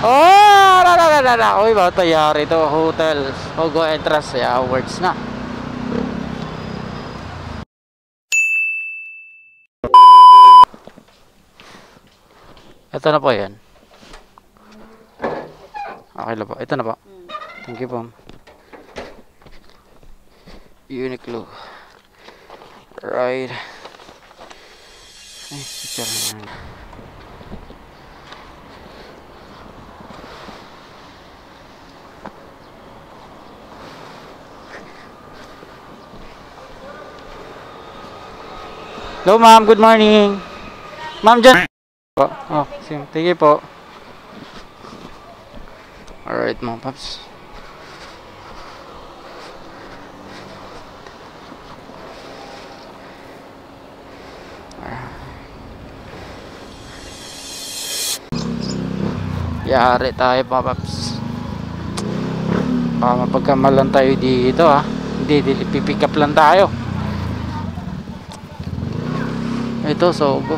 Oh, la. Uy, ba tayari to hotel. Ogo entrance ya awards na. Ito na po 'yan. Okay na po. Ito na po. Thank you po. Uniqlo. Right. Ay, picture na. Hello ma'am, good morning. Ma'am dyan po. Oh, thank you po. Alright mga paps. Yari tayo mga paps. Baka mapagkamalan tayo dito ha. Hindi, pipick up lang tayo. Ito, Sogo.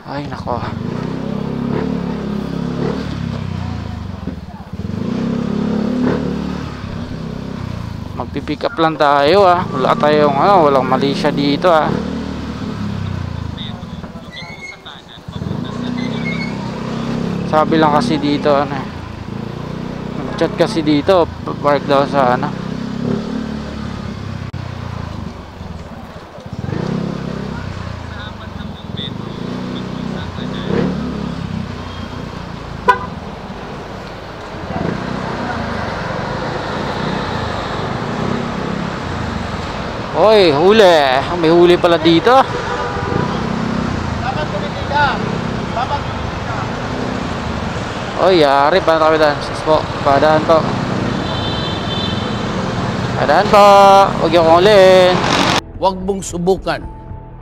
Ay, nako. Magpipick up lang tayo ah. Wala tayong walang Malaysia dito ah. Sabi lang kasi dito nag-chat kasi dito, park daw sa Oy, huli. May huli pala dito. Oy, yari. Paano kami daan? Sis po. Padaan po. Padaan po. Huwag yung kulin. Huwag mong subukan.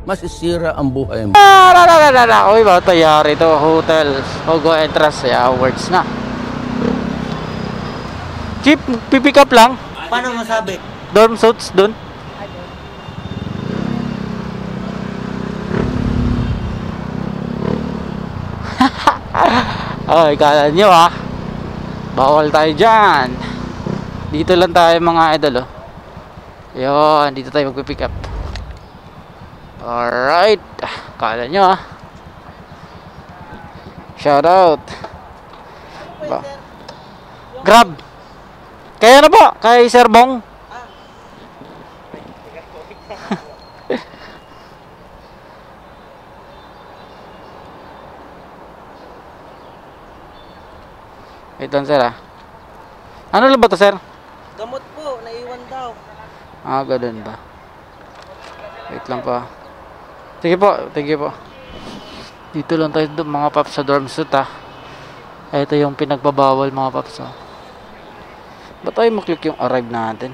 Masisira ang buhay mo. Uy, ba tayari to hotel. Ogo entrance ya awards na. Jeep, pipick up lang. Paano masabi? Dorm suits dun. Ay, kala nyo bawal tayo dyan. Dito lang tayo mga idol Yun, dito tayo magpipick up. Alright. Kala nyo shout out Grab. Kaya na po, kay Sir Bong. Ito sir Ano lang ba to sir? Gamot po, naiwan daw. Ganun ba? Wait lang pa. Sige po, thank you po. Dito lang tayo mga paps sa dorm suit Ito yung pinagbabawal mga paps Ba't tayo maklik yung arrive natin?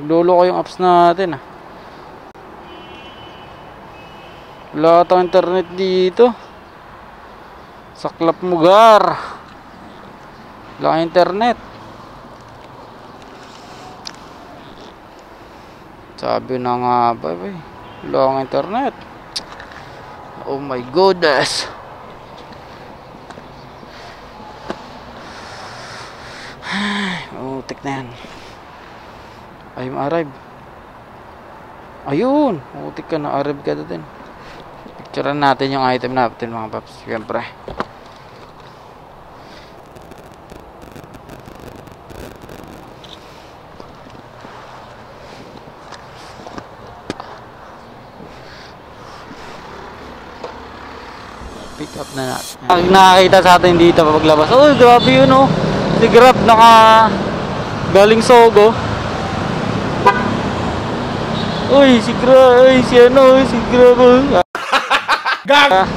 Lolo ko yung apps natin Wala tayong internet dito. Saklap mugar. Wala internet. Sabi na nga ba, wala akong internet. Oh my goodness. Utik na yan. Ayun, arrive. Ayun, utik ka na, arrive ka din. Picturean natin yung item natin mga paps. Siyempre. Pick up na natin. Pag nakakita sa atin dito paglabas, oh grabe yun si Grab galing Sogo. Uy, si Grab, si Grab. Gag!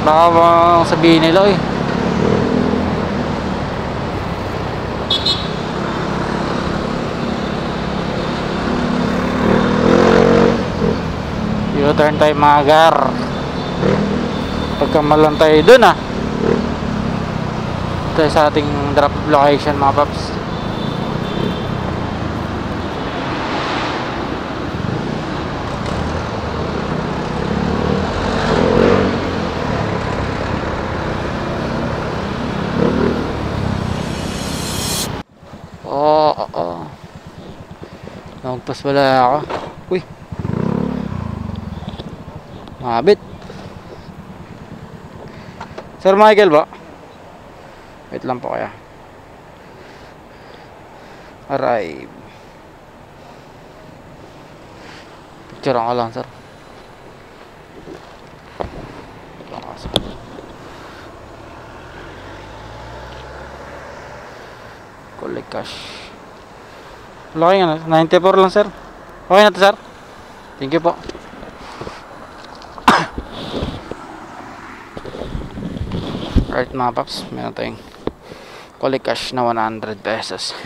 Baka sabihin nila U-turn tayo mga gar. Pagkamalan tayo dun tayo sa ating drop location mga paps. Lagpas wala ako. Uy. Mabit. Sir Michael ba? Wait lang po kaya. Arrive. Picture ko lang, sir. Collect cash. Laki nga, 94 lang, sir. Okay na to, sir. Thank you po. Alright mga paps, meron tayong collect cash na 100 pesos.